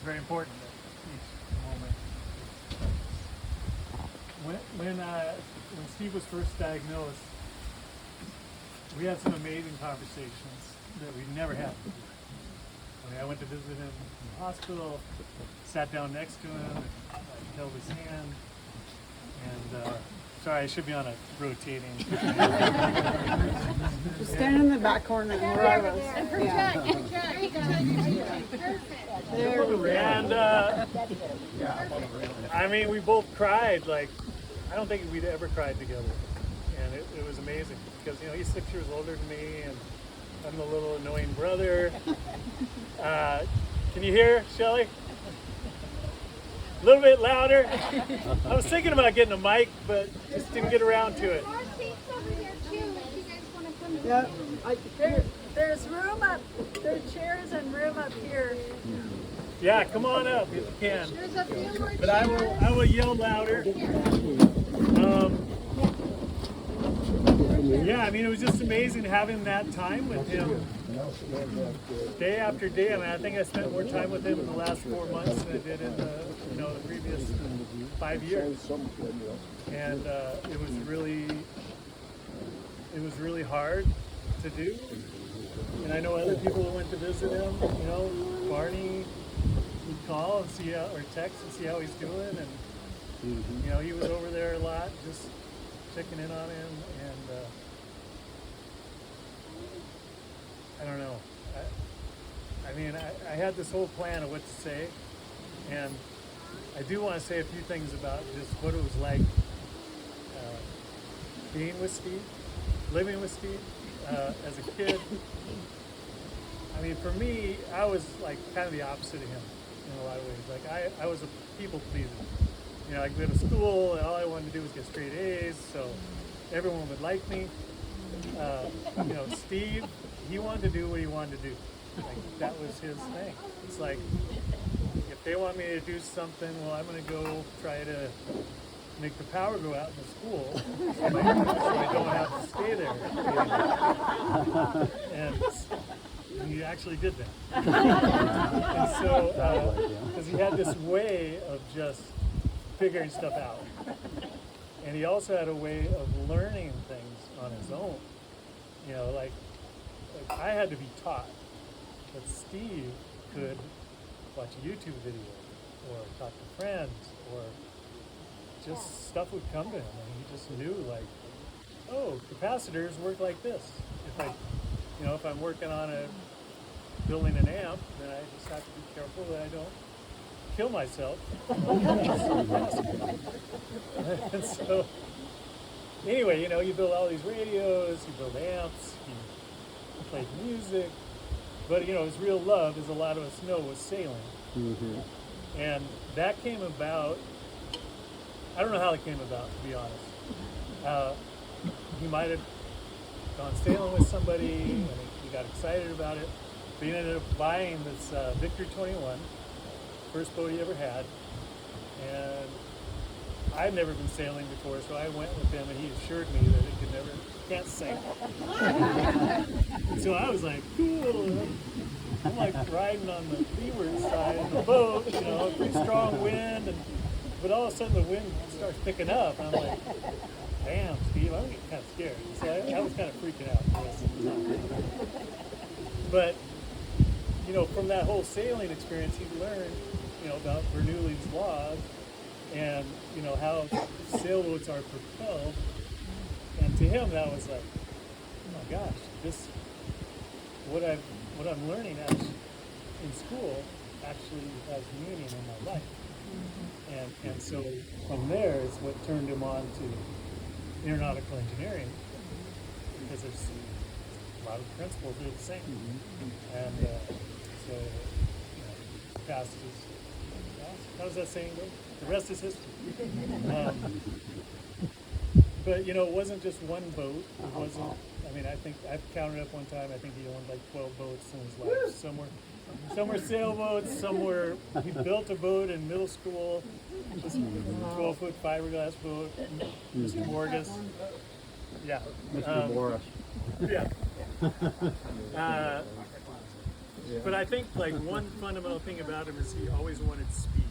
very important at each moment. When Steve was first diagnosed, we had some amazing conversations that we never had before. I went to visit him in the hospital, sat down next to him, and held his hand, and sorry, I should be on a rotating. Just stand in the back corner and we're all And project. And I mean, we both cried. Like, I don't think we'd ever cried together, and it was amazing because he's 6 years older than me, and I'm the little annoying brother. Can you hear, Shelly? A little bit louder. I was thinking about getting a mic, but just didn't get around to it. Yeah, there's room up, there are chairs and room up here. Yeah, come on up if you can. But I will yell louder. Yeah, I mean, it was just amazing having that time with him day after day. I mean, I think I spent more time with him in the last 4 months than I did in the previous 5 years. And it was really hard to do. And I know other people who went to visit him, Barney would call and see how, or text and see how he's doing, and he was over there a lot, just checking in on him, and I don't know. I mean, I had this whole plan of what to say, and I do want to say a few things about just what it was like being with Steve, living with Steve as a kid. I mean, for me, I was like kind of the opposite of him in a lot of ways. Like I was a people pleaser. I'd go to school and all I wanted to do was get straight A's, so everyone would like me. Steve, he wanted to do what he wanted to do. Like, that was his thing. It's like, if they want me to do something, well, I'm going to go try to make the power go out in the school so I don't have to stay there. And he actually did that. And so, because he had this way of just figuring stuff out. And he also had a way of learning things on his own. Like I had to be taught, but Steve could watch a YouTube video or talk to friends, or just stuff would come to him, and he just knew, like, oh, capacitors work like this. If I'm working on building an amp, then I just have to be careful that I don't kill myself. And so, anyway, you build all these radios, you build amps, you play music, but his real love, as a lot of us know, was sailing. Mm-hmm. And that came about, I don't know how it came about, to be honest. He might have gone sailing with somebody, and he got excited about it, but he ended up buying this Victor 21, first boat he ever had, and I'd never been sailing before, so I went with him, and he assured me that it can't sink. So I was like, cool. I'm like riding on the leeward side of the boat, pretty strong wind, but all of a sudden the wind starts picking up, and I'm like, damn, Steve, I'm getting kind of scared. So I was kind of freaking out. But, from that whole sailing experience, he learned, about Bernoulli's laws, and how sailboats are propelled. And to him, that was like, oh my gosh, what I'm learning in school actually has meaning in my life. And so from there is what turned him on to aeronautical engineering, because there's a lot of principles are the same. And so past is, how does that saying go? The rest is history. But it wasn't just one boat. It wasn't. I mean, I think I've counted up one time. I think he owned like 12 boats in his life. Some were sailboats. Some were. He built a boat in middle school. This 12-foot fiberglass boat. Mr. Morgus. Yeah. Mr. Morris. Yeah. But I think like one fundamental thing about him is he always wanted speed.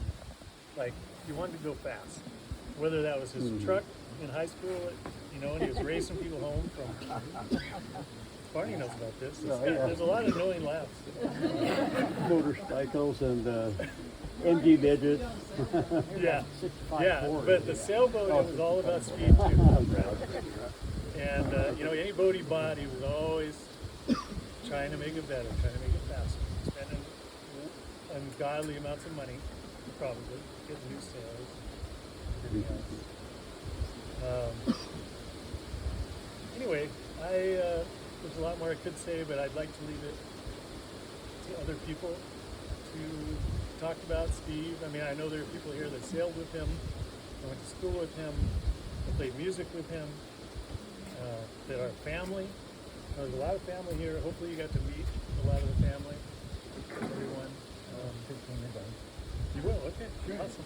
Like he wanted to go fast. Whether that was his truck in high school, you know, and he was racing people home from. Barney knows about this. There's a lot of annoying laughs. Motorcycles and MG midgets. Yeah, yeah. But the sailboat, it was all about speed too. And you know, any boat he bought, he was always trying to make it better, trying to make it faster, spending ungodly amounts of money, probably getting new sails. Everything else. Anyway, there's a lot more I could say, but I'd like to leave it to other people to talk about Steve. I mean, I know there are people here that sailed with him, that went to school with him, that played music with him, that are family. There's a lot of family here. Hopefully you got to meet a lot of the family, everyone. You will, okay, awesome.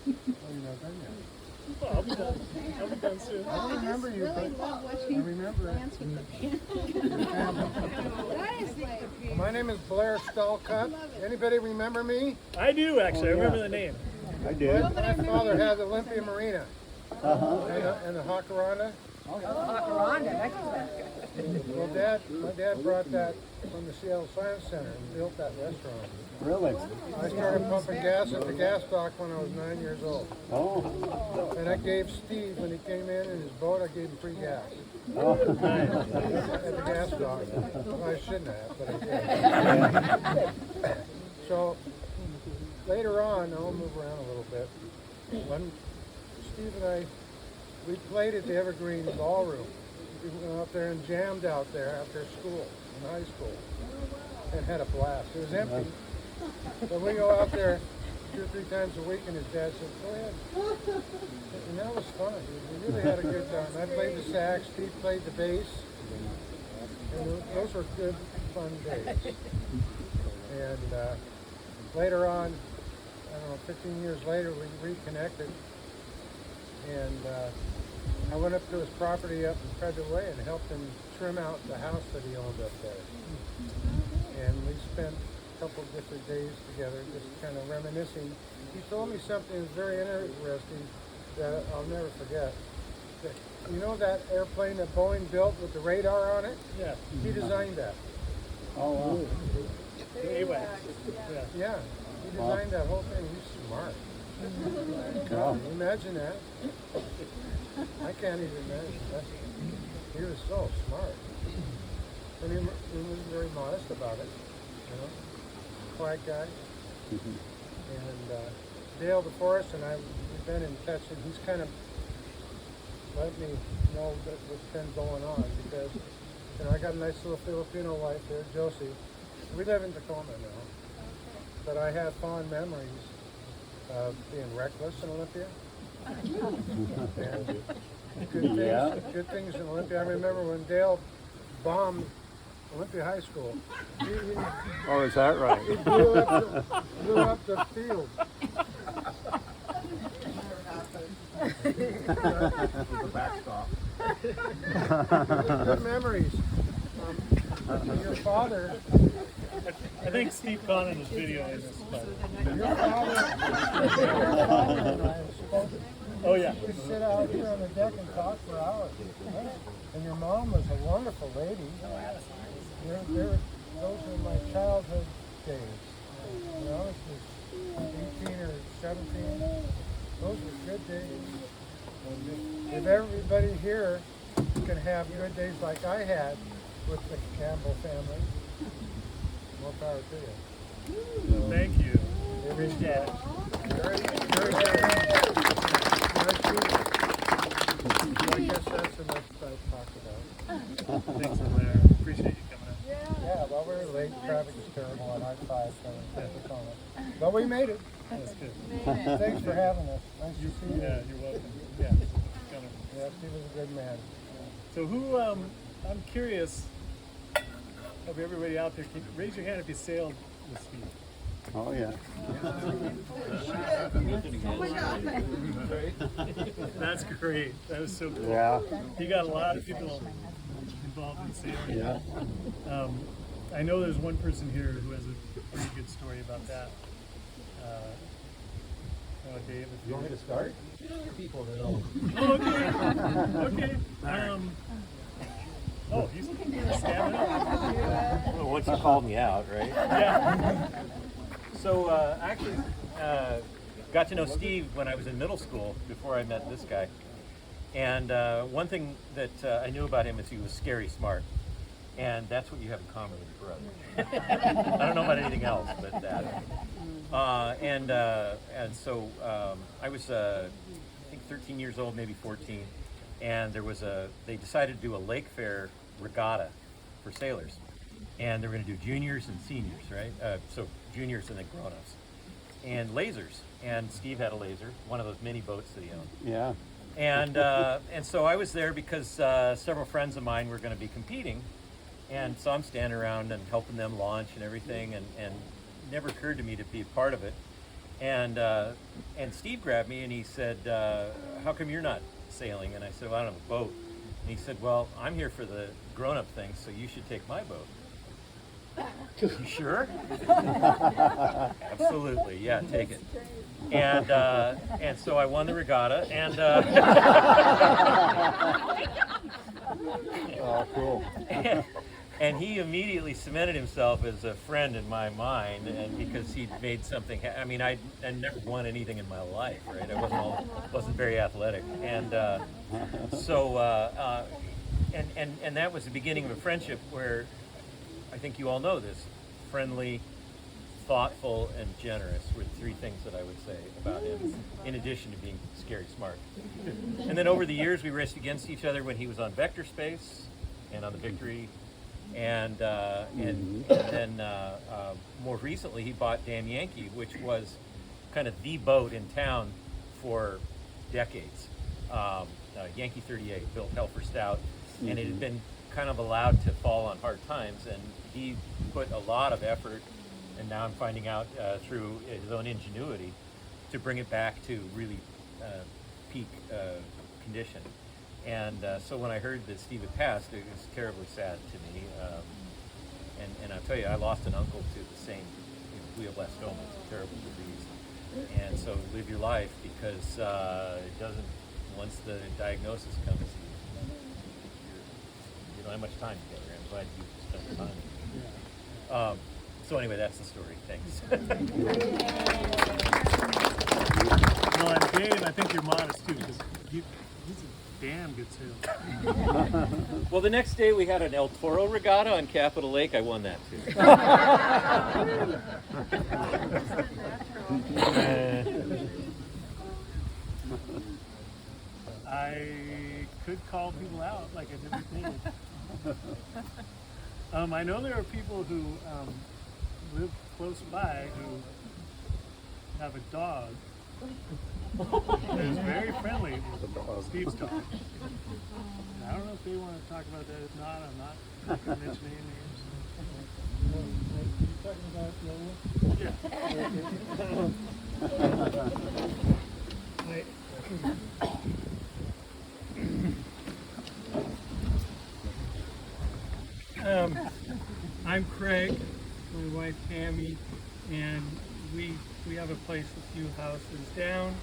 Well, you're not done yet. Well, I'll be done. I'll be done soon. I don't remember you, but I remember it. Well, my name is Blair Stallcutt. Anybody remember me? I do, actually. I remember the name. I did. My father had the Olympia Marina and the Jacaranda. Well, my dad brought that from the Seattle Science Center and built that restaurant. Really? I started pumping gas at the gas dock when I was 9 years old. Oh. And I gave Steve, when he came in his boat, I gave him free gas. Oh. At the gas dock. Well, I shouldn't have, but I did. So later on, I'll move around a little bit. When Steve and I, we played at the Evergreen Ballroom. We went out there and jammed out there after school, in high school, and had a blast. It was empty. But we go out there 2 or 3 times a week, and his dad said, "Go ahead." And that was fun. We really had a good time. I played the sax, Steve played the bass, and those were good, fun days. And later on, I don't know, 15 years later, we reconnected, and I went up to his property up in Credit Way and helped him trim out the house that he owned up there. And we spent a couple different days together, just kind of reminiscing. He told me something very interesting that I'll never forget. You know that airplane that Boeing built with the radar on it? Yeah. He designed that. Oh, wow. Anyway. Yeah. Yeah, he designed that whole thing. He's smart. Wow. Can you imagine that? I can't even imagine that. He was so smart. And he was very modest about it, you know. Quiet guy. And Dale DeForest and I, we've been in touch, and he's kind of let me know that what's been going on, because, you know, I got a nice little Filipino wife there, Josie. We live in Tacoma now. But I have fond memories of being reckless in Olympia. And good things in Olympia. I remember when Dale bombed Olympia High School. Oh, is that right? He blew up the field. Good memories. Your father. I think Steve Connon is videoing this. Your father and I have spoken. Oh, yeah. We sit out here on the deck and talk for hours. And your mom was a wonderful lady. Those were my childhood days. You know, it was 18 or 17. Those were good days. And if everybody here can have good days like I had with the Campbell family, more power to you. Thank you. Appreciate Yeah. it. Very good. I guess that's enough I've talked about. Thanks, Blair. Appreciate you coming up. Yeah, well, we were late. Traffic was terrible on I-5, so but we made it. That's good. Thanks for having us. Nice to see you. Yeah, you're welcome. Yeah. Coming. Yes, he was a good man. So who, I'm curious of everybody out there, can you raise your hand if you sailed with Steve? Oh, yeah. That's great. That was so cool. Yeah. You got a lot of people involved in sailing. Yeah. I know there's one person here who has a pretty good story about that. Dave, if You want me to start? People that know. Oh, okay. Oh, he's standing up. Well, once you called me out, right? Yeah. So actually, got to know Steve when I was in middle school before I met this guy. And one thing that I knew about him is he was scary smart. And that's what you have in common with your brother. I don't know about anything else, but that. And so I was, I think 13 years old, maybe 14. And they decided to do a lake fair regatta for sailors. And they were going to do juniors and seniors, right? So juniors and then grown-ups. And lasers. And Steve had a laser, one of those mini boats that he owned. Yeah. And so I was there because several friends of mine were going to be competing. And so I'm standing around and helping them launch and everything, and it never occurred to me to be a part of it. And Steve grabbed me and he said, how come you're not sailing? And I said, well, I don't have a boat. And he said, well, I'm here for the grown-up thing, so you should take my boat. You sure? Absolutely, yeah, take it. And so I won the regatta, and Oh, cool. and he immediately cemented himself as a friend in my mind, and because he'd made something. I mean, I never won anything in my life, right? I wasn't very athletic, and so and that was the beginning of a friendship where I think you all know this: friendly, thoughtful, and generous were the three things that I would say about him, in addition to being scary smart. And then over the years, we raced against each other when he was on Vector Space and on the Victory. And then more recently, he bought Damn Yankee, which was kind of the boat in town for decades. Yankee 38, built hell for stout, and it had been kind of allowed to fall on hard times, and he put a lot of effort, and now I'm finding out through his own ingenuity, to bring it back to really peak condition. And so when I heard that Steve had passed, it was terribly sad to me. And I'll tell you, I lost an uncle to the same glioblastoma. It's a terrible disease. And so live your life, because it doesn't, once the diagnosis comes, you don't have much time together. I'm glad you spent the time. So anyway, that's the story. Thanks. Well, and Dave, I think you're modest too, because he's a damn good sailor. Well, the next day we had an El Toro regatta on Capitol Lake. I won that too. I could call people out like I did with David. I know there are people who live close by who have a dog that is very friendly with Steve's dog. I don't know if they want to talk about that. If not, I'm not going to mention any names. You talking about Lola? I'm Craig, my wife Tammy, and we have a place a few houses down.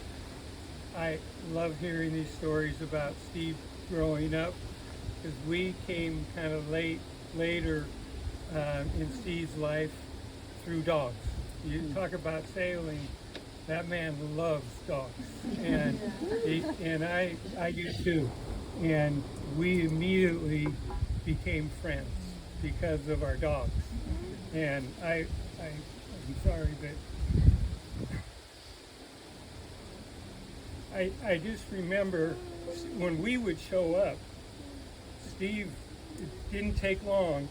I love hearing these stories about Steve growing up, because we came kind of later in Steve's life through dogs. You talk about sailing, that man loves dogs, and I do too, and we immediately became friends because of our dogs. And I'm sorry, but I just remember when we would show up, Steve, it didn't take long,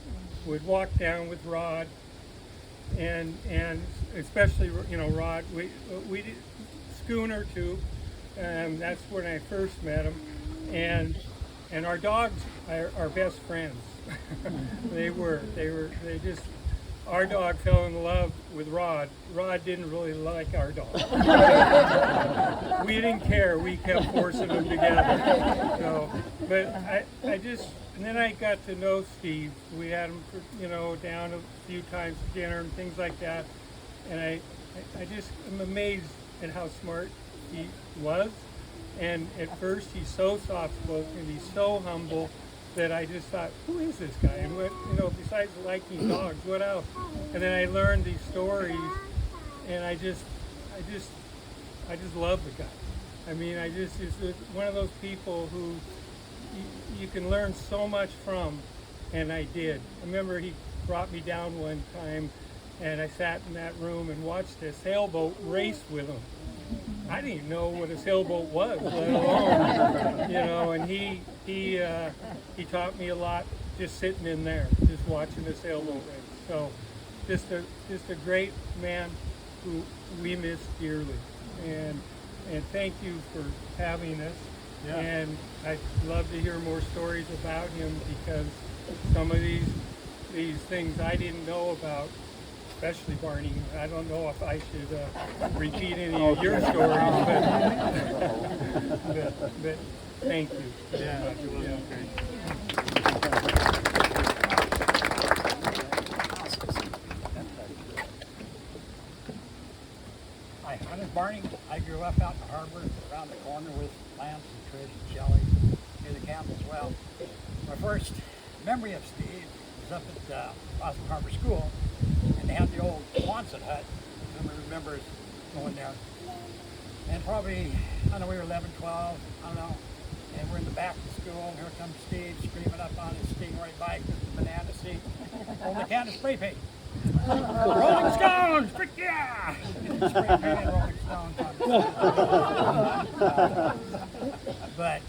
would walk down with Rod, and especially, Rod, we did schooner too, that's when I first met him, and our dogs are our best friends. Our dog fell in love with Rod. Rod didn't really like our dog. We didn't care. We kept forcing them together. So, but I just And then I got to know Steve. We had him, down a few times for dinner and things like that. And I just am amazed at how smart he was. And at first he's so soft-spoken, he's so humble that I just thought, who is this guy? And what, besides liking dogs, what else? And then I learned these stories, and I just love the guy. I mean, he's one of those people who you can learn so much from, and I did. I remember he brought me down one time, and I sat in that room and watched a sailboat race with him. I didn't even know what a sailboat was, let alone, and he taught me a lot just sitting in there, just watching the sailboat race. So, just a great man who we miss dearly, and thank you for having us. Yeah. And I'd love to hear more stories about him, because some of these things I didn't know about. Especially Barney. I don't know if I should repeat any of your stories, but thank you. Yeah, it was great. Hi, my name's Barney. I grew up out in the harbor, around the corner with Lance and Trish and Shelley, near the Campbell as well. My first memory of Steve was up at Boston Harbor School, and they had the old Quonset hut. I remember going there. And probably, I don't know, we were 11, 12, I don't know. And we're in the back of the school, and here comes Steve screaming up on his Stingray bike with the banana seat, holding a can of spray paint. Rolling Stones, frick yeah! Spray painted Rolling Stones on but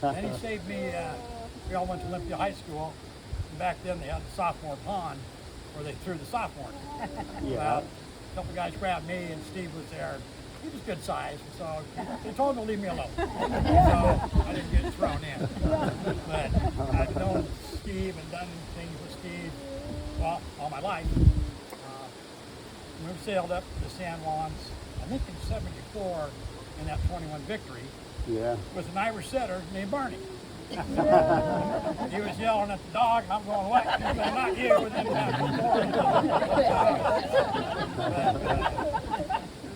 then he saved me. We all went to Olympia High School. And back then they had the sophomore pond where they threw the sophomores. Yeah. Well, a couple guys grabbed me, and Steve was there. He was good size, so they told him to leave me alone. So I didn't get thrown in. But I've known Steve and done things with Steve, well, all my life. We sailed up to the San Juans, I think in '74, in that 21 Victory, Yeah. with an Irish setter named Barney. He was yelling at the dog, and I'm going, what? He's going, not you. And then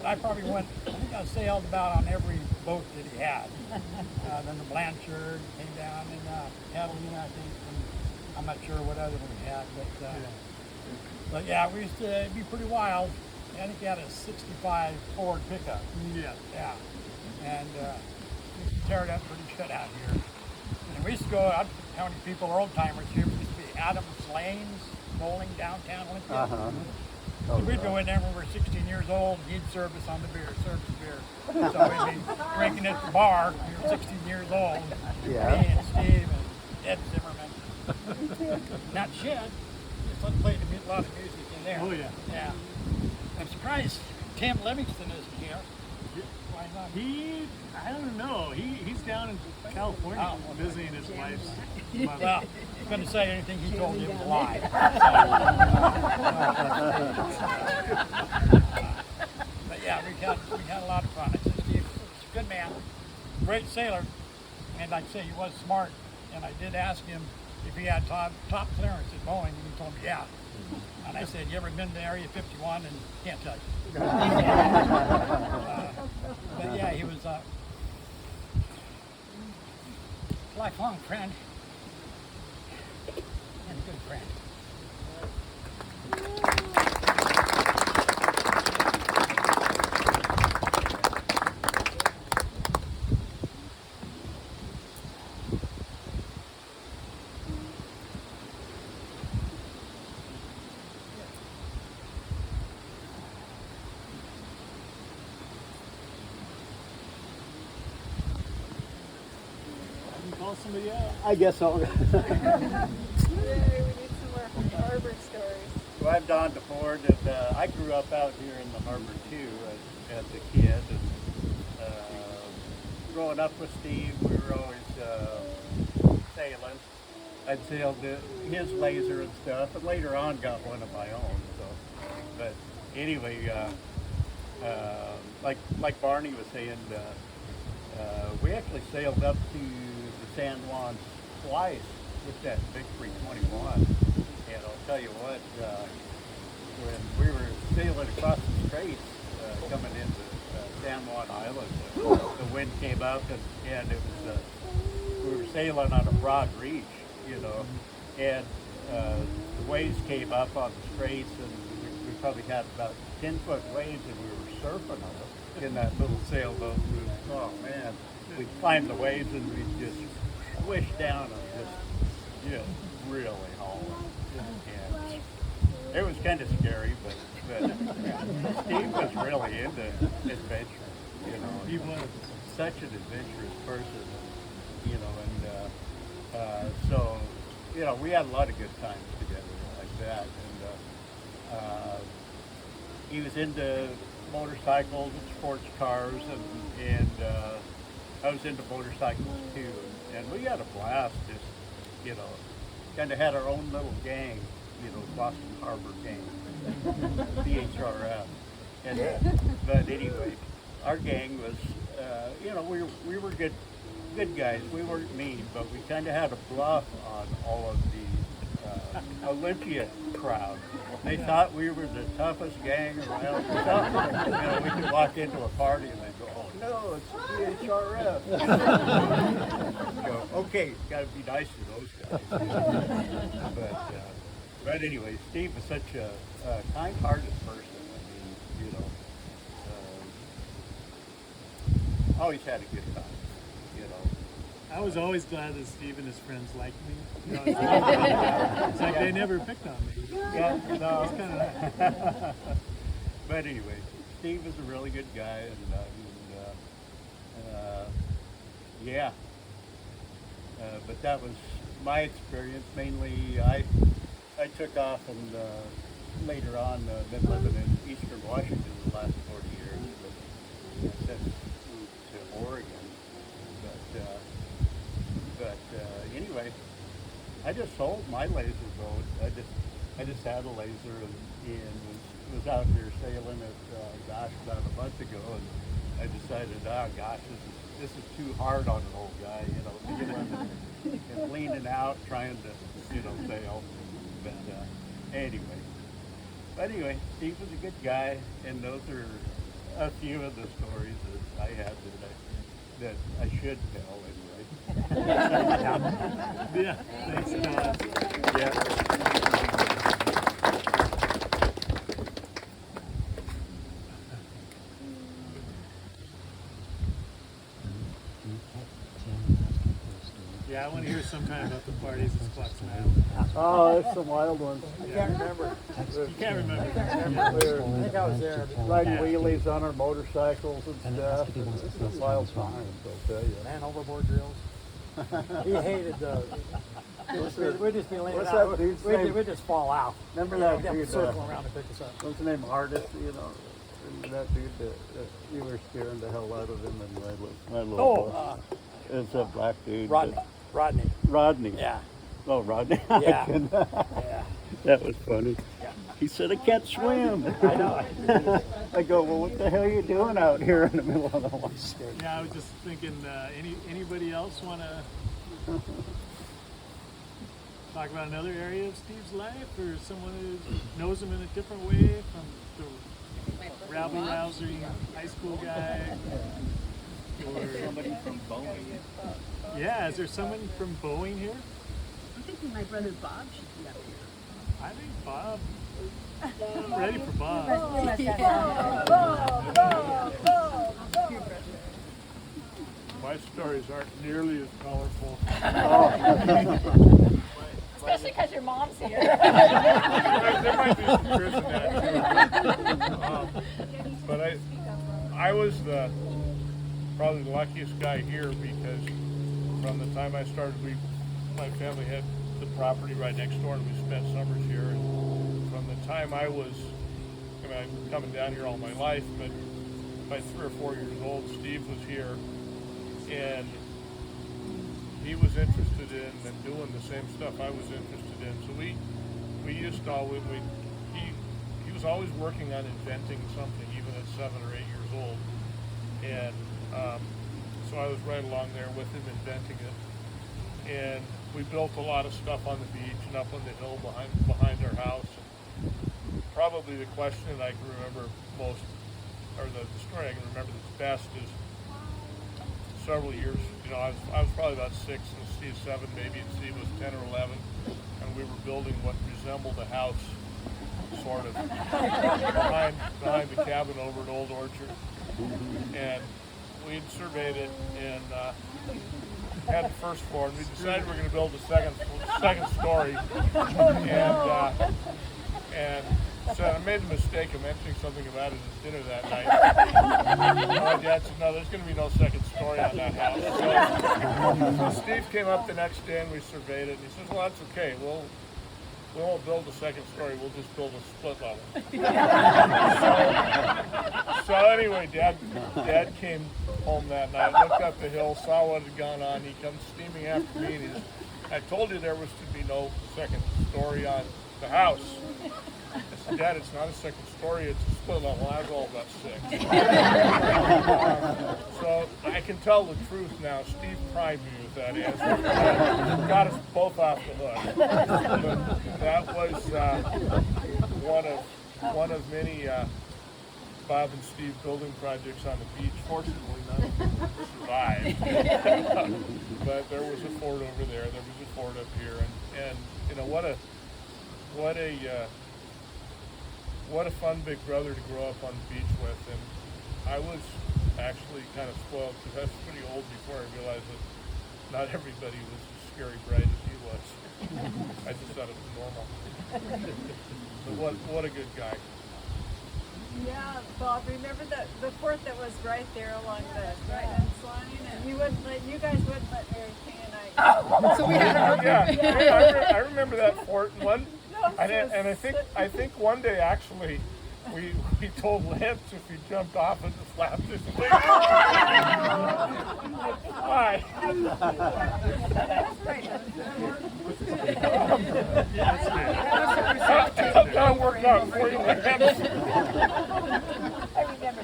I probably went, I think I sailed about on every boat that he had. Then the Blanchard came down, and Catalina, I think, and I'm not sure what other one he had, but yeah, we used to be pretty wild. I think he had a '65 Ford pickup. Yeah. Yeah, and we used to tear it up pretty good out here. And we used to go out, how many people are old timers here? We used to be Adams Lanes bowling downtown Olympia. Uh-huh. So we'd go in there when we were 16 years old, and he'd serve us on the beer, serve us beer. So we'd be drinking at the bar. We were 16 years old. Yeah. Me and Steve and Ed Zimmerman. Not Shed. Just played a lot of music in there. Oh, yeah. Yeah. I'm surprised Tim Livingston isn't here. Why not? I don't know. He's down in California visiting his wife's mother. Well, I couldn't say anything he told you was a lie. But yeah, we had a lot of fun. He's a good man, great sailor, and I'd say he was smart. And I did ask him if he had top clearance at Boeing, and he told me yeah. And I said, you ever been to Area 51? And can't tell you. But yeah, he was a lifelong friend and a good friend. Call somebody out. I guess so. Yay, we need some more harbor stories. Well, I'm Don DeFord, and I grew up out here in the harbor too as a kid. And growing up with Steve, we were always sailing. I'd sailed his laser and stuff, and later on got one of my own. So, but anyway, like Barney was saying, we actually sailed up to the San Juans twice with that Victory 21. And I'll tell you what, when we were sailing across the straits, coming into San Juan Island, the wind came up and it was, we were sailing on a broad reach, you know, and the waves came up on the straits, and we probably had about 10-foot waves, and we were surfing on it in that little sailboat. Oh man, we climbed the waves and we just swished down and just really hauling. And it was kind of scary, but Steve was really into adventure. You know, he was such an adventurous person, you know, and so, you know, we had a lot of good times together like that. And he was into motorcycles and sports cars, and I was into motorcycles too. And we had a blast, just, you know, kind of had our own little gang, you know, Boston Harbor gang, BHRF. And, but anyway, our gang was, you know, we were good guys. We weren't mean, but we kind of had a bluff on all of the Olympia crowd. They thought we were the toughest gang around. You know, we could walk into a party and they'd go, "Oh no, it's BHRF." Go, okay, got to be nice to those guys. But anyway, Steve was such a kind-hearted person. I mean, you know, always had a good time. You know. I was always glad that Steve and his friends liked me. You know, it's like they never picked on me. Yeah, no. It's kind of nice. But anyway, Steve was a really good guy, and yeah. But that was my experience. Mainly, I took off, and later on been living in Eastern Washington the last 40 years, but since moved to Oregon. But anyway, I just sold my laser boat. I just had a laser and was out here sailing it, gosh, about a month ago, and I decided, gosh, this is too hard on an old guy, you know, to get him and leaning out, trying to, you know, sail. But anyway, Steve was a good guy, and those are a few of the stories that I had that I should tell anyway. Yeah, thanks, Don. Yeah. Yeah, I want to hear sometime about the parties at Squaxin Island. Oh, it's some wild ones. I can't remember. You can't remember. I think I was there. Riding wheelies on our motorcycles and stuff. It's a wild times, I'll tell you. Man overboard drills. He hated those. We'd just be leaning What's out. that dude's name? We'd just fall out. Remember that They'd dude? circle around to pick us up. What's the name? Artist, you know. Remember that dude that you were scaring the hell out of him in my little boat? It's a black dude. Rodney. Rodney. Yeah. Oh, Rodney. Yeah. Yeah. That was funny. Yeah. He said, "I can't swim." I know. I go, "Well, what the hell are you doing out here in the middle of the water?" Yeah, I was just thinking, anybody else want to talk about another area of Steve's life, or someone who knows him in a different way from the rabble-rousing high school guy? Or Somebody from Boeing. Yeah, is there someone from Boeing here? I'm thinking my brother Bob should be up here. I think Bob. I'm ready for Bob. My stories aren't nearly as colorful. Especially because your mom's here. There might be some truth in that too. But I was probably the luckiest guy here, because from the time I started, my family had the property right next door, and we spent summers here. And from the time I've been coming down here all my life, but by 3 or 4 years old, Steve was here, and he was interested in and doing the same stuff I was interested in. So we used to always, he was always working on inventing something, even at 7 or 8 years old. And so I was right along there with him inventing it. And we built a lot of stuff on the beach and up on the hill behind our house. And probably the question that I can remember most, or the story I can remember the best, is several years. I was probably about 6 and Steve 7 maybe, and Steve was 10 or 11, and we were building what resembled a house, sort of, behind the cabin over at Old Orchard. And we'd surveyed it and had the first floor, and we decided we were going to build the second story. And so I made the mistake of mentioning something about it at dinner that night. My dad said, no, there's going to be no second story on that house. So Steve came up the next day and we surveyed it, and he says, well, that's okay. We won't build a second story, we'll just build a split level. So anyway, Dad came home that night, looked up the hill, saw what had gone on. He comes steaming after me, and he says, I told you there was to be no second story on the house. I said, Dad, it's not a second story, it's a split level. I was all about 6. So I can tell the truth now. Steve primed me with that answer. Got us both off the hook. But that was one of many Bob and Steve building projects on the beach. Fortunately, none of them survived. But there was a fort over there. There was a fort up here, and what a fun big brother to grow up on the beach with. And I was actually kind of spoiled because I was pretty old before I realized that not everybody was as scary bright as he was. I just thought it was normal. But what a good guy. Yeah, Bob, remember the fort that was right there along the right-hand line? And you guys wouldn't let Mary Kay and I. So we had I remember that fort. And I think one day actually we told Lance if he jumped off it to slap his wing. Why? That worked out for you, Lance.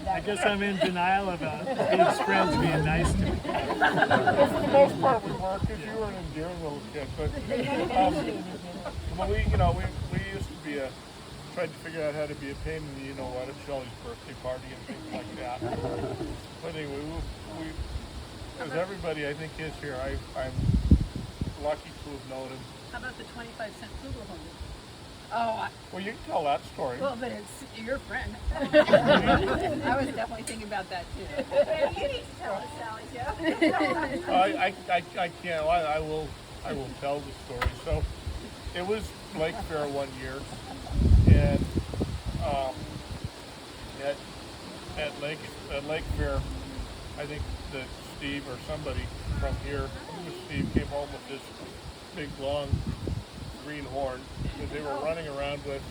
I guess I'm in denial about Steve's friends being nice to me. Well, for the most part we weren't, because you were an endearing little kid. But we used to be tried to figure out how to be a pain in the at Shelley's birthday party and things like that. But anyway, as everybody I think is here, I'm lucky to have known him. How about the 25-cent flugelhorn? Well, you can tell that story. Well, but it's your friend. I was definitely thinking about that too. You need to tell us, Sally Jo. I can't. I will tell the story. So it was Lake Fair one year, and at Lake Fair, I think that Steve or somebody from here, I think it was Steve, came home with this big long green horn that they were running around with,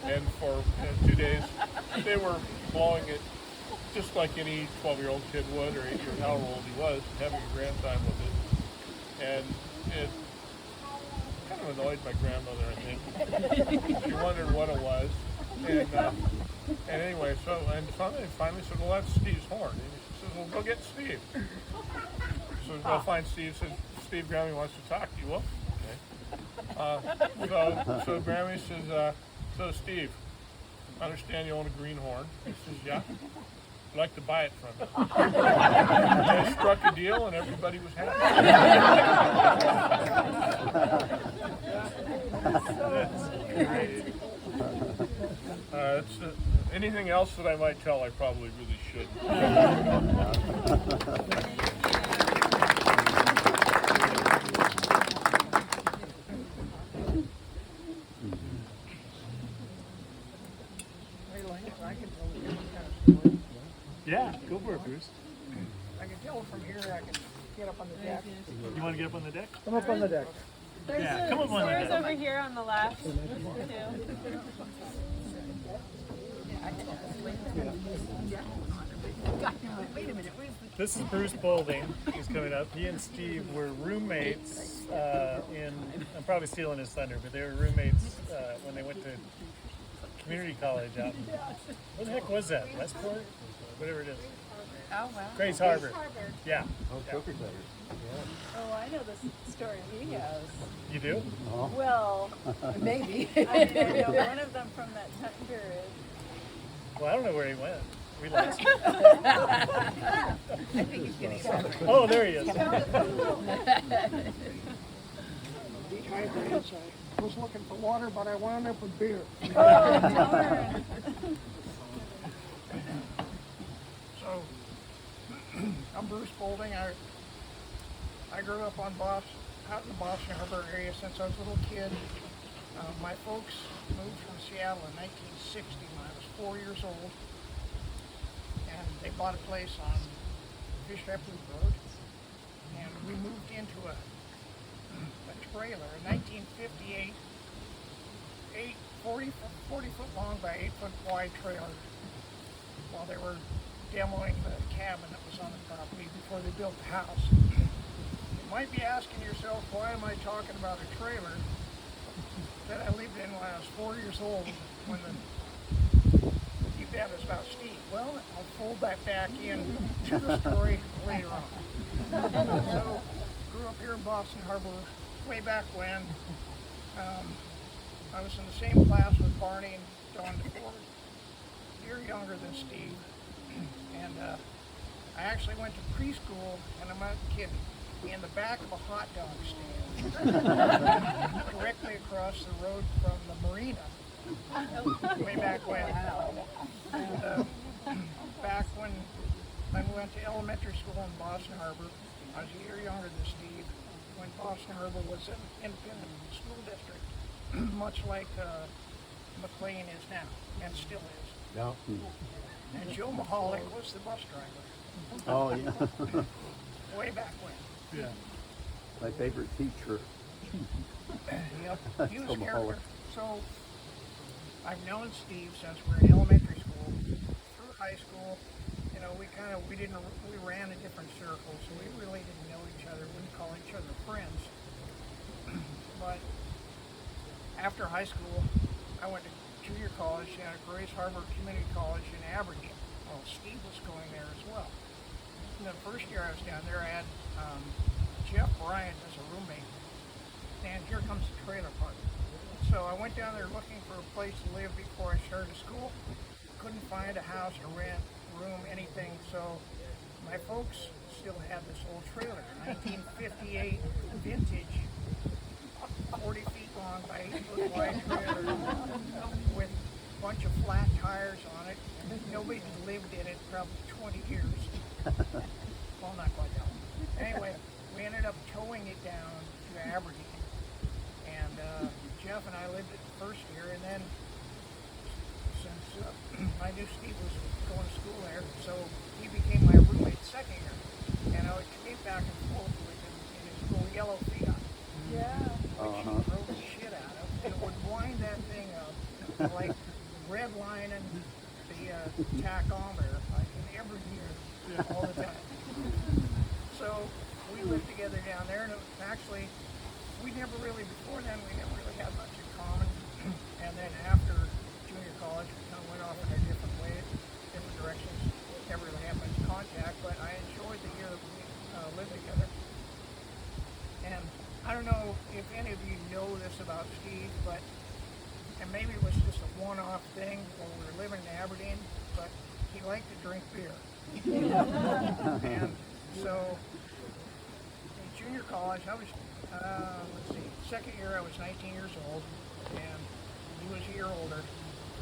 and for 2 days they were blowing it just like any 12-year-old kid would, or 8 years however old he was, having a grand time with it. And it kind of annoyed my grandmother, I think. She wondered what it was. And anyway, so they finally said, well, that's Steve's horn. And she says, well, go get Steve. So go find Steve. Says, Steve, Grammy wants to talk to you. Well, okay. So Grammy says, so Steve, I understand you own a green horn. He says, yeah. I'd like to buy it from you. They struck a deal and everybody was happy. Anything else that I might tell, I probably really shouldn't. Yeah, go for it, Bruce. I can tell from here I can get up on the deck. You want to get up on the deck? Come up on the deck. Yeah, come up on the deck. over here on the left, too. Wait a minute, where's the... This is Bruce Boulding. He's coming up. He and Steve were roommates I'm probably stealing his thunder, but they were roommates when they went to community college out in, what the heck was that? Westport? Whatever it is. Oh, wow. Grace Harbor. Harbor. Yeah. Oh, cooker cutters. Oh, I know the story he has. You do? Well, Maybe. I mean, I know one of them from that time period. Well, I don't know where he went. We lost him. I think he's getting better. Oh, there he is. Dehydrated, so I was looking for water, but I wound up with beer. Oh, darn. So, I'm Bruce Bolding. I grew up on out in the Boston Harbor area since I was a little kid. My folks moved from Seattle in 1960 when I was 4 years old. And they bought a place on Fish Trap Loop Road. And we moved into a trailer in 1958, 40 foot long by 8 foot wide trailer, while they were demoing the cabin that was on the property before they built the house. You might be asking yourself, why am I talking about a trailer that I lived in when I was 4 years old when you bet was about Steve? Well, I'll fold that back in to the story later on. So, grew up here in Boston Harbor way back when. I was in the same class with Barney and Don DeFord, a year younger than Steve. And I actually went to preschool, and I'm not kidding, in the back of a hot dog stand, directly across the road from the marina, way back when. And back when I went to elementary school in Boston Harbor, I was a year younger than Steve, when Boston Harbor was an independent school district, much like McLean is now, and still is. Yeah. And Joe Mahalik was the bus driver. Oh, yeah. Way back when. Yeah. My favorite teacher. Yep, he was Joe a character. Mahalik. So, I've known Steve since we were in elementary school, through high school. You know, we ran in different circles, so we really didn't know each other. We didn't call each other friends. But after high school, I went to junior college at Grace Harbor Community College in Aberdeen. Well, Steve was going there as well. And the first year I was down there, I had Jeff Bryant as a roommate. And here comes the trailer park. So I went down there looking for a place to live before I started school. Couldn't find a house to rent, room, anything. So my folks still had this old trailer, 1958 vintage, 40 feet long by 8 foot wide trailer with a bunch of flat tires on it. Nobody lived in it probably 20 years. Well, not quite that long. Anyway, we ended up towing it down to Aberdeen. And Jeff and I lived it the first year, and then since I knew Steve was going to school there, so he became my roommate the second year. And I would commute back and forth with him in his little yellow Fiat. Yeah. Which he drove the shit out of. And it would wind that thing up like redlining the tachometer like in every year, all the time. So we lived together down there, and it was actually, before then, we never really had much in common. And then after junior college, we kind of went off in a different way, different directions. Never really had much contact, but I enjoyed the year that we lived together. And I don't know if any of you know this about Steve, but, and maybe it was just a one-off thing when we were living in Aberdeen, but he liked to drink beer. And so, in junior college, I was, second year I was 19 years old, and he was a year older,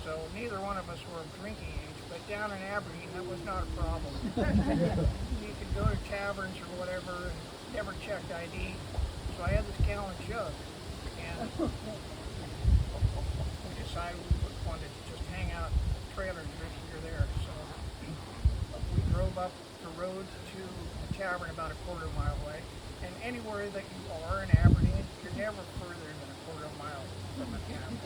so neither one of us were of drinking age, but down in Aberdeen, that was not a problem. You could go to taverns or whatever and never checked ID, so I had this gallon jug, and we decided we wanted to just hang out in the trailer and drink beer there, so we drove up the road to a tavern about a quarter mile away. And anywhere that you are in Aberdeen, you're never further than a quarter mile from a tavern.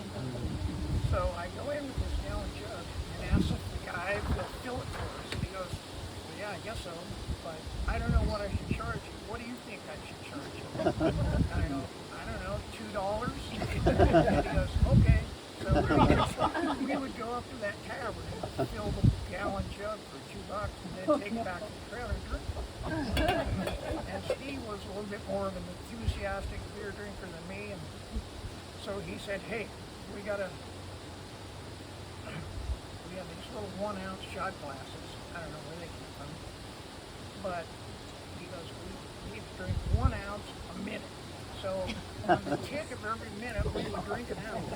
So I go in with this gallon jug and ask the guy to fill it for us. And he goes, well, yeah, I guess so, but I don't know what I should charge you. What do you think I should charge you? And I go, I don't know, $2? And he goes, okay. So we would would go up to that tavern and fill the gallon jug for $2 and then take it back to the trailer and drink. And Steve was a little bit more of an enthusiastic beer drinker than me, and so he said, "Hey, we have these little 1-ounce shot glasses. I don't know where they came from, but he goes, we drink 1 ounce a minute. So on the tick of every minute, we would drink an ounce.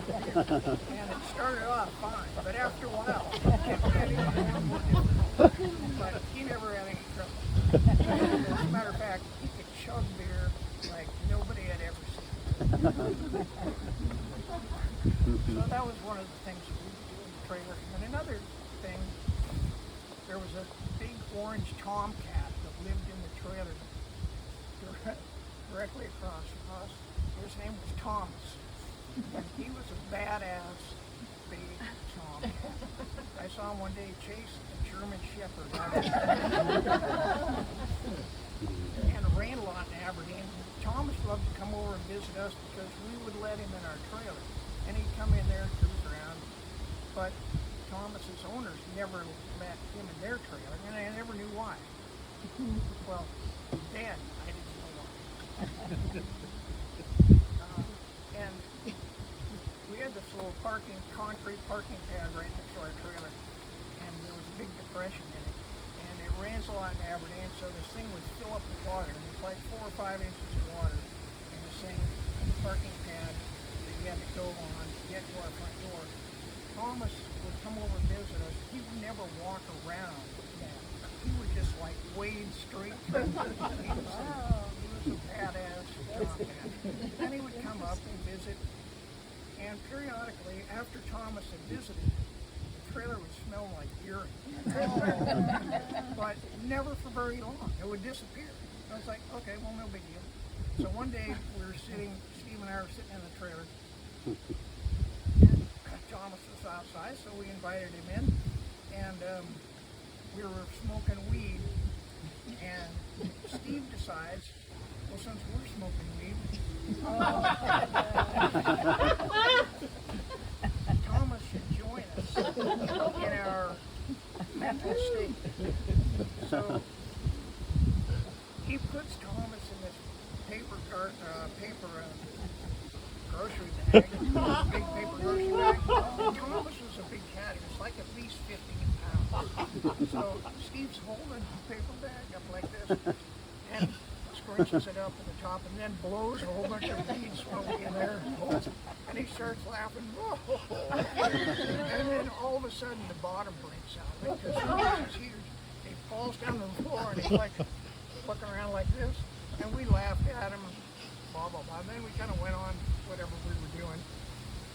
And it started off fine, but after a while, it kept getting more difficult. But he never had any trouble. As a matter of fact, he could chug beer like nobody had ever seen. So that was one of the things that we would do in the trailer. And another thing, there was a big orange tomcat that lived in the trailer directly across from us. His name was Thomas. And he was a badass big tomcat. I saw him one day chase a German Shepherd out of and it rained a lot in Aberdeen. Thomas loved to come over and visit us because we would let him in our trailer. And he'd come in there and cruise around. But Thomas's owners never let him in their trailer, and I never knew why. Well, then I didn't know why. And we had this little concrete parking pad right next to our trailer, and there was a big depression in it. And it rains a lot in Aberdeen, so this thing would fill up with water, and it's like 4 or 5 inches of water in this thing, the parking pad that you had to go on to get to our front door. Thomas would come over and visit us. He would never walk around that. He would just like wade straight through. He was a badass tomcat. Then he would come up and visit, and periodically, after Thomas had visited, the trailer would smell like urine. But never for very long. It would disappear. I was like, okay, well, no big deal. So one day, Steve and I were sitting in the trailer, and Thomas was outside, so we invited him in, and we were smoking weed, and Steve decides, well, since we're smoking weed, Thomas should join us in our mental state. So he puts Thomas in this paper grocery bag, big paper grocery bag. Thomas was a big cat. He was like at least 15 pounds. So Steve's holding the paper bag up like this and scrunches it up to the top and then blows a whole bunch of weed smoke in there and he starts laughing. And then all of a sudden the bottom breaks out because Thomas is huge. He falls down the floor and he's like looking around like this, and we laughed at him. Blah, blah, blah. And then we kind of went on whatever we were doing.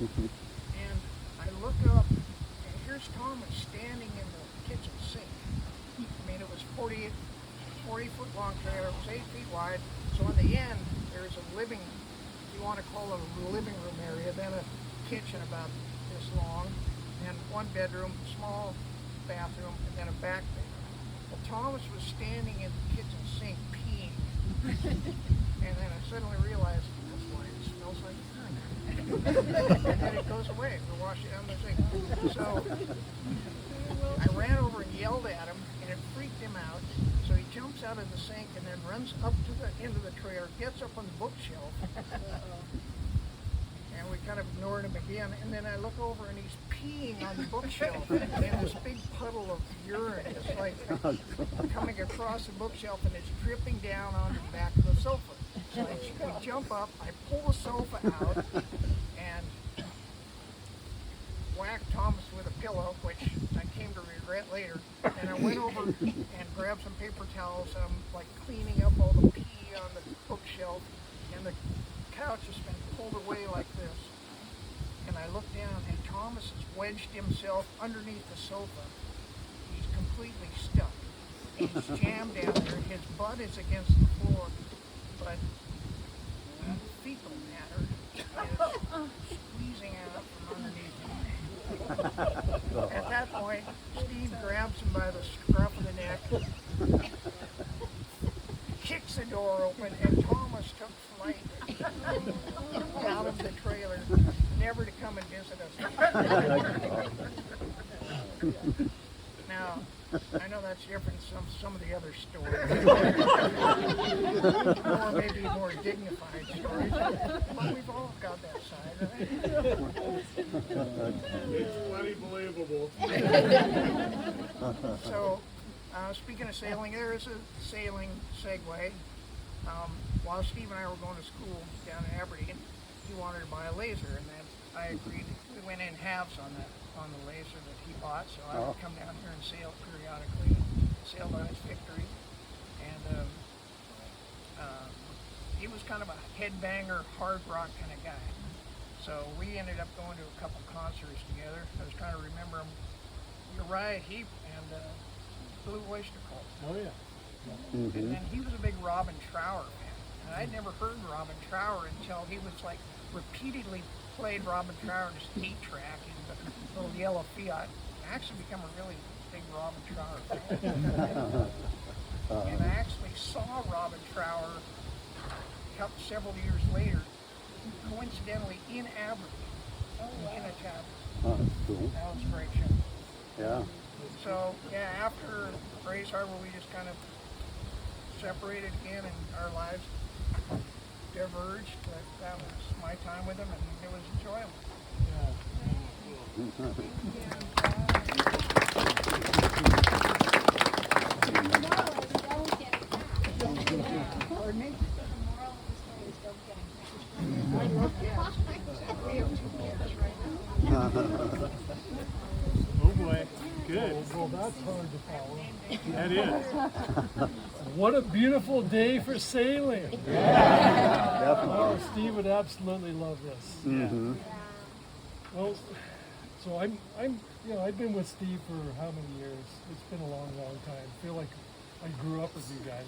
And I look up, and here's Thomas standing in the kitchen sink. I mean, it was 40-foot long trailer. It was 8 feet wide. So on the end, there's a living, if you want to call it a living room area, then a kitchen about this long, and 1 bedroom, small bathroom, and then a back bedroom. Well, Thomas was standing in the kitchen sink peeing. And then I suddenly realized, that's why it smells like urine. And then it goes away. We wash it down the sink. So I ran over and yelled at him, and it freaked him out. So he jumps out of the sink and then runs up to the end of the trailer, gets up on the bookshelf. And we kind of ignored him again. And then I look over and he's peeing on the bookshelf. And this big puddle of urine is like coming across the bookshelf and it's dripping down onto the back of the sofa. So we jump up, I pull the sofa out and whack Thomas with a pillow, which I came to regret later. And I went over and grabbed some paper towels and I'm like cleaning up all the pee on the bookshelf, and the couch has been pulled away like this. And I look down and Thomas has wedged himself underneath the sofa. He's completely stuck. He's jammed down there. His butt is against the floor, but fecal matter is squeezing out from underneath him. At that point, Steve grabs him by the scruff of the neck, kicks the door open, and Thomas took flight out of the trailer, never to come and visit us. Now, I know that's different from some of the other stories. Or maybe more dignified stories. But we've all got that side, right? It's plenty believable. So, speaking of sailing, there is a sailing segue. While Steve and I were going to school down in Aberdeen, he wanted to buy a laser, and then I agreed. We went in halves on the laser that he bought, so I would come down here and sail periodically, sailed on his Victory, and he was kind of a headbanger, hard rock kind of guy. So we ended up going to a couple concerts together. I was trying to remember him, Uriah Heep and Blue Oyster Cult. Oh yeah. And then he was a big Robin Trower fan. And I'd never heard Robin Trower until he was like repeatedly played Robin Trower in his 8-track in the little yellow Fiat. I actually become a really big Robin Trower fan. And I actually saw Robin Trower several years later, coincidentally in Aberdeen, in a tavern. Oh, that's cool. That was a great show. Yeah. So yeah, after Grace Harbor, we just kind of separated again, and our lives diverged. But that was my time with him, and it was enjoyable. Pardon me? Oh boy. Good. Well, that's hard to follow. That is. What a beautiful day for sailing. Definitely. Oh, Steve would absolutely love this. Mm-hmm. Well, so I'm, I've been with Steve for how many years? It's been a long, long time. I feel like I grew up with you guys.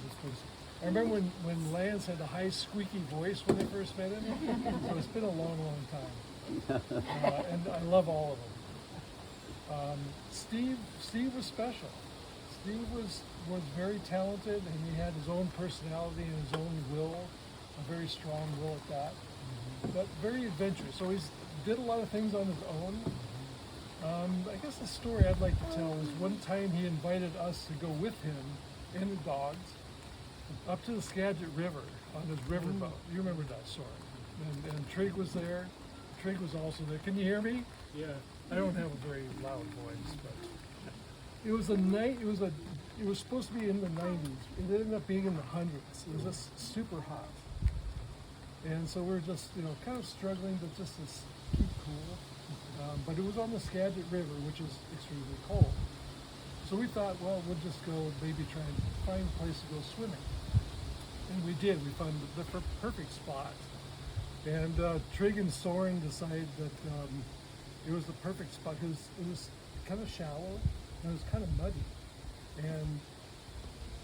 I remember when Lance had a high squeaky voice when I first met him. So it's been a long, long time. And I love all of them. Steve was special. Steve was very talented, and he had his own personality and his own will, a very strong will at that, but very adventurous. So he did a lot of things on his own. I guess the story I'd like to tell is one time he invited us to go with him and the dogs up to the Skagit River on his riverboat. You remember that story. And Trig was there. Trig was also there. Can you hear me? Yeah. I don't have a very loud voice, but it was a night. It was supposed to be in the 90s. It ended up being in the hundreds. It was just super hot, and so we were just kind of struggling, but just to keep cool. But it was on the Skagit River, which is extremely cold. So we thought, well, we'll just go maybe try and find a place to go swimming, and we did. We found the perfect spot, and Trig and Soren decided that. It was the perfect spot because it was kind of shallow and it was kind of muddy. And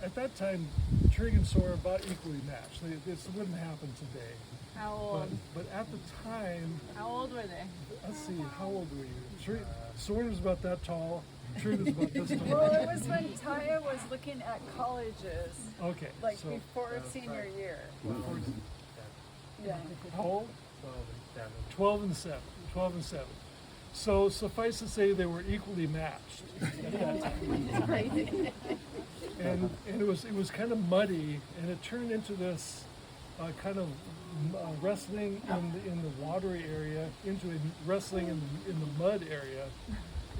at that time, Trig and Soren were about equally matched. This wouldn't happen today. How old? But at the time, How old were they? let's see, how old were you? Soren was about that tall. Trig was about this tall. Well, it was when Taya was looking at colleges, Okay. like so before senior year. Yeah. how old? 12 and 7. 12 and 7. So suffice to say they were equally matched at that time. And it was kind of muddy, and it turned into this kind of wrestling in the watery area into wrestling in the mud area,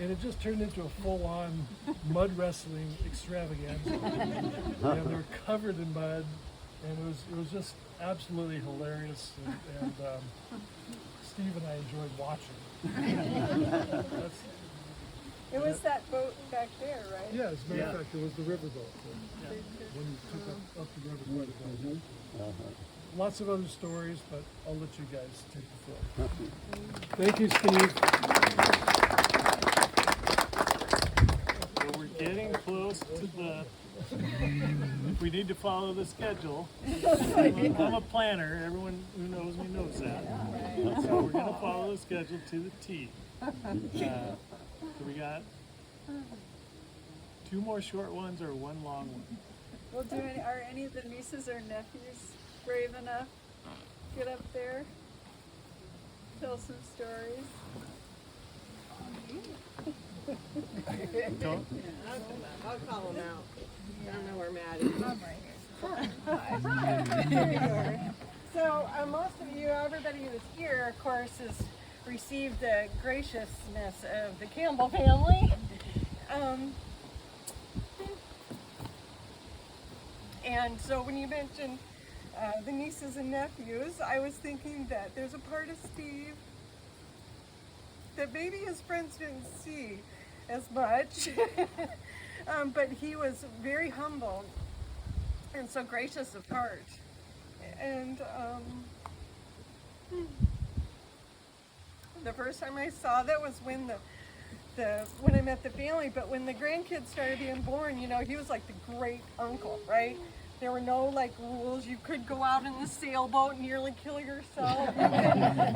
and it just turned into a full-on mud wrestling extravaganza. And they were covered in mud, and it was just absolutely hilarious. And Steve and I enjoyed watching. It was that boat back there, right? Yeah, as a matter of fact, it was the riverboat. When you took up the river quite a bit. Lots of other stories, but I'll let you guys take the floor. Thank you, Steve. So we're getting close to the. We need to follow the schedule. I'm a planner. Everyone who knows me knows that. So we're going to follow the schedule to the T. So we got 2 more short ones or 1 long one. Well, are any of the nieces or nephews brave enough to get up there, tell some stories? Don't, I'll call him out. I don't know where Matt is. Here you are. So most of you, everybody who's here, of course, has received the graciousness of the Campbell family. And so when you mentioned the nieces and nephews, I was thinking that there's a part of Steve that maybe his friends didn't see as much, but he was very humble and so gracious of heart. And the first time I saw that was when when I met the family, but when the grandkids started being born, you know, he was like the great uncle, right? There were no like rules. You could go out in the sailboat and nearly kill yourself.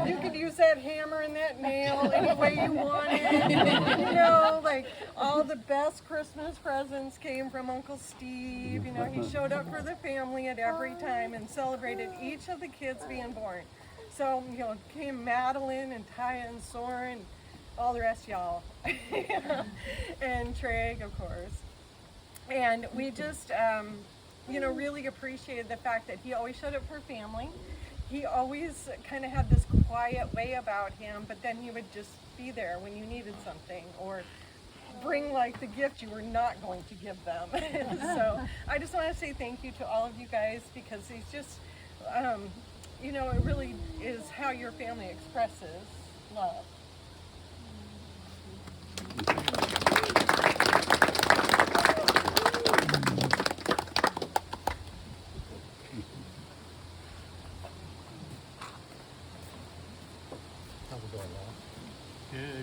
You could use that hammer and that nail any way you wanted. You know, like all the best Christmas presents came from Uncle Steve. You know, he showed up for the family at every time and celebrated each of the kids being born. So, you know, came Madeline and Taya and Soren, all the rest of y'all, and Treg, of course. And we just, you know, really appreciated the fact that he always showed up for family. He always kind of had this quiet way about him, but then he would just be there when you needed something, or bring like the gift you were not going to give them. So I just want to say thank you to all of you guys, because he's just, you know, it really is how your family expresses love.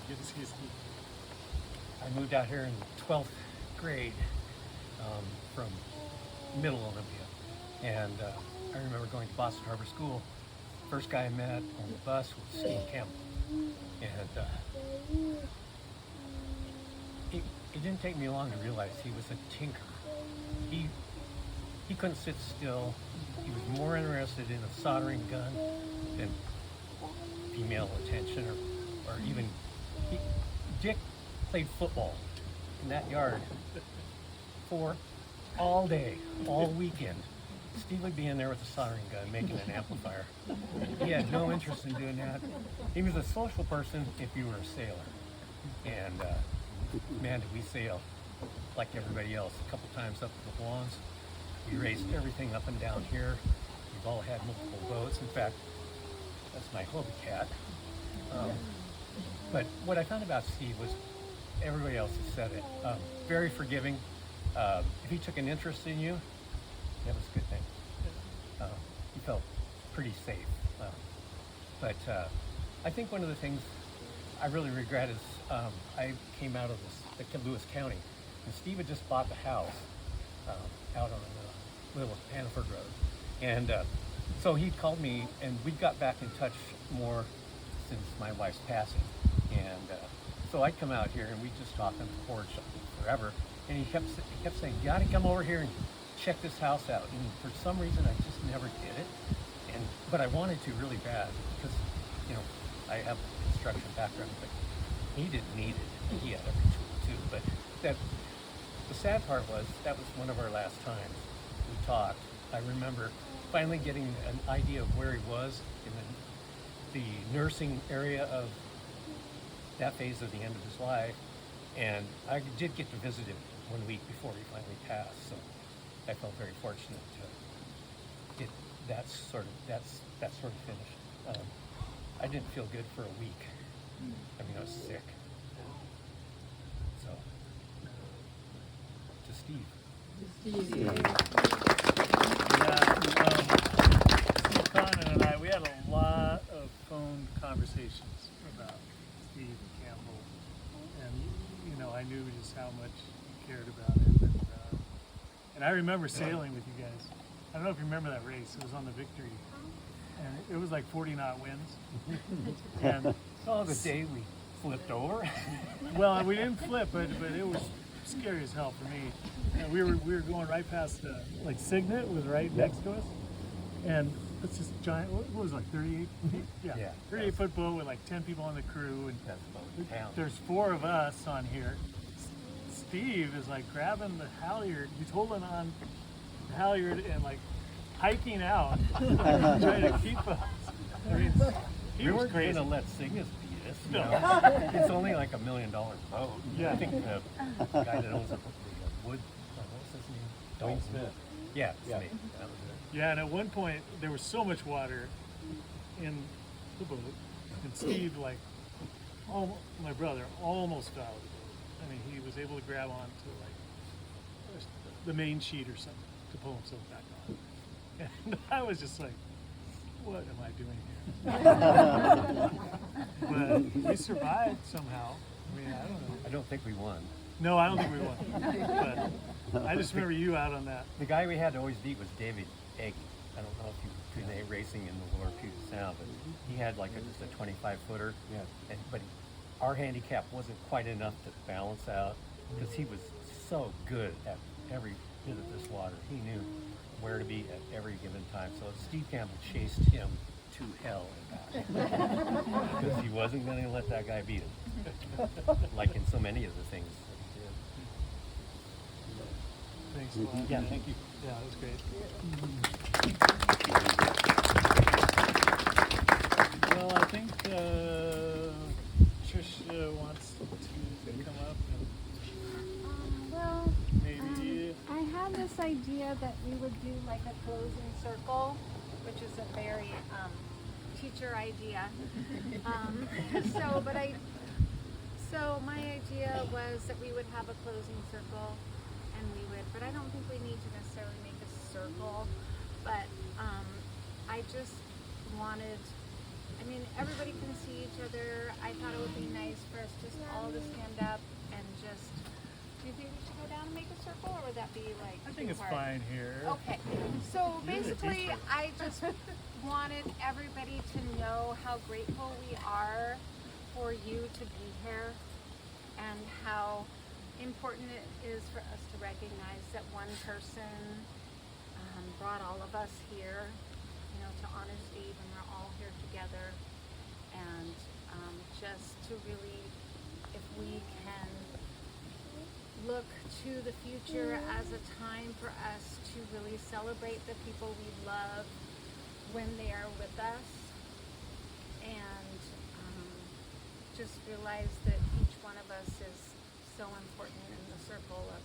good to see you, Steve. I moved out here in 12th grade from middle Olympia, and I remember going to Boston Harbor School. First guy I met on the bus was Steve Campbell, and it didn't take me long to realize he was a tinker. He couldn't sit still. He was more interested in a soldering gun than female attention, or even Dick played football in that yard for all day, all weekend. Steve would be in there with a soldering gun making an amplifier. He had no interest in doing that. He was a social person if you were a sailor. And man, did we sail like everybody else, a couple times up to the Blondes. We raced everything up and down here. We've all had multiple boats. In fact, that's my hobby cat. But what I found about Steve was, everybody else has said it, very forgiving. If he took an interest in you, that was a good thing. He felt pretty safe. But I think one of the things I really regret is I came out of Lewis County, and Steve had just bought the house out on Little Hannaford Road. And so he called me, and we got back in touch more since my wife's passing. And so I'd come out here, and we'd just talk on the porch forever. And he kept saying, "You got to come over here and check this house out." And for some reason, I just never did it. But I wanted to really bad, because, you know, I have a construction background, but he didn't need it. He had every tool too. But the sad part was, that was one of our last times we talked. I remember finally getting an idea of where he was in the nursing area of that phase of the end of his life, and I did get to visit him 1 week before he finally passed. So I felt very fortunate to get that sort of finished. I didn't feel good for a week. I mean, I was sick. So, to Steve. Yeah, Steve Connon and I, we had a lot of phone conversations about Steve and Campbell, and you know, I knew just how much he cared about him, and I remember sailing with you guys. I don't know if you remember that race. It was on the Victory, and it was like 40 knot winds. And The day we flipped over. well, we didn't flip, but it was scary as hell for me. And we were going right past like Signet was right next to us, and it's this giant. What was it, like 38 feet? Yeah, 38-foot boat with like 10 people on the crew, and That's about town. there's 4 of us on here. Steve is like grabbing the halyard. He's holding on the halyard and like hiking out, trying to keep us. I mean, he We was weren't crazy. gonna let Cygnus beat us. No. It's only like $1 million boat. Yeah. I think the guy that owns the wood, what's his name? Dwayne Smith. Yeah, Yeah. Smith. That was it. Yeah, and at one point there was so much water in the boat, and Steve, like, my brother, almost fell out of the boat. I mean, he was able to grab onto like the main sheet or something to pull himself back on. And I was just like, what am I doing here? But we survived somehow. I mean, I don't know. I don't think we won. No, I don't think we won. But I just remember you out on that. The guy we had to always beat was David Egg. I don't know if you between racing in the lower Puget Sound, but he had like just a 25-footer. Yeah. But our handicap wasn't quite enough to balance out because he was so good at every bit of this water. He knew where to be at every given time. So Steve Campbell chased him to hell and back because he wasn't going to let that guy beat him, like in so many of the things that he did. Thanks a lot. Yeah, thank you. Yeah, that was great. Well, I think Trish wants to come up Well, and maybe. I had this idea that we would do like a closing circle, which is a very teacher idea. So my idea was that we would have a closing circle, and but I don't think we need to necessarily make a circle, but I just wanted. I mean, everybody can see each other. I thought it would be nice for us just all to stand up and just. Do you think we should go down and make a circle, or would that be like? I think too it's hard? fine here. Okay, so basically, I just wanted everybody to know how grateful we are for you to be here, and how important it is for us to recognize that one person brought all of us here, to honor Steve, and we're all here together, and just to really, if we can look to the future as a time for us to really celebrate the people we love when they are with us, and just realize that each one of us is so important in the circle of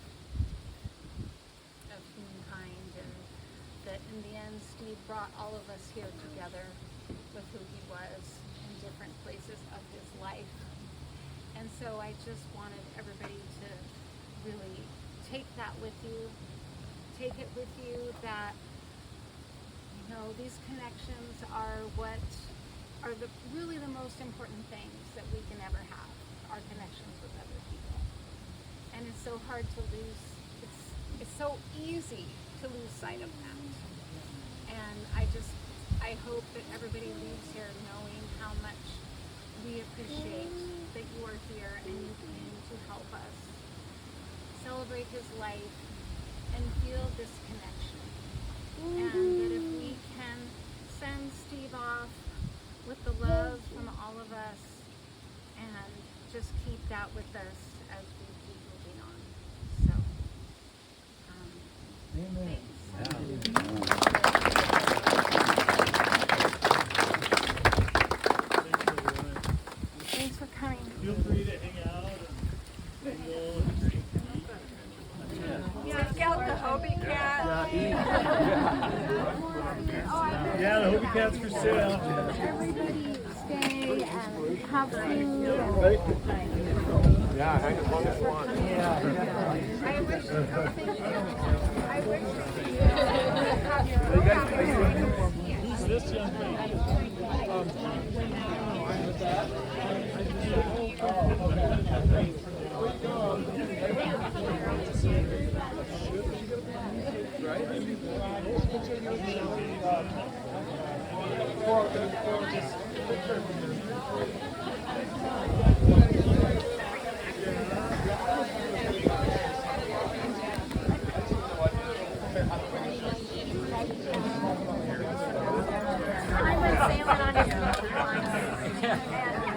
humankind, and that in the end Steve brought all of us here together with who he was in different places of his life. And so I just wanted everybody to really take that with you, take it with you that, these connections are what are really the most important things that we can ever have, our connections with other people. And it's so hard to lose, it's so easy to lose sight of that. And I hope that everybody leaves here knowing how much we appreciate that you are here and you came to help us celebrate his life and feel this connection. And that if we can send Steve off with the love from all of us and just keep that with us as we keep moving on. So, thanks for coming. Feel free to hang out and mingle and drink and eat. Check out the Hobie Cat. Yeah, the Hobie Cat's for sale. Everybody stay and have food. Yeah, hang as long as you want. I wish you have your This young lady. Right?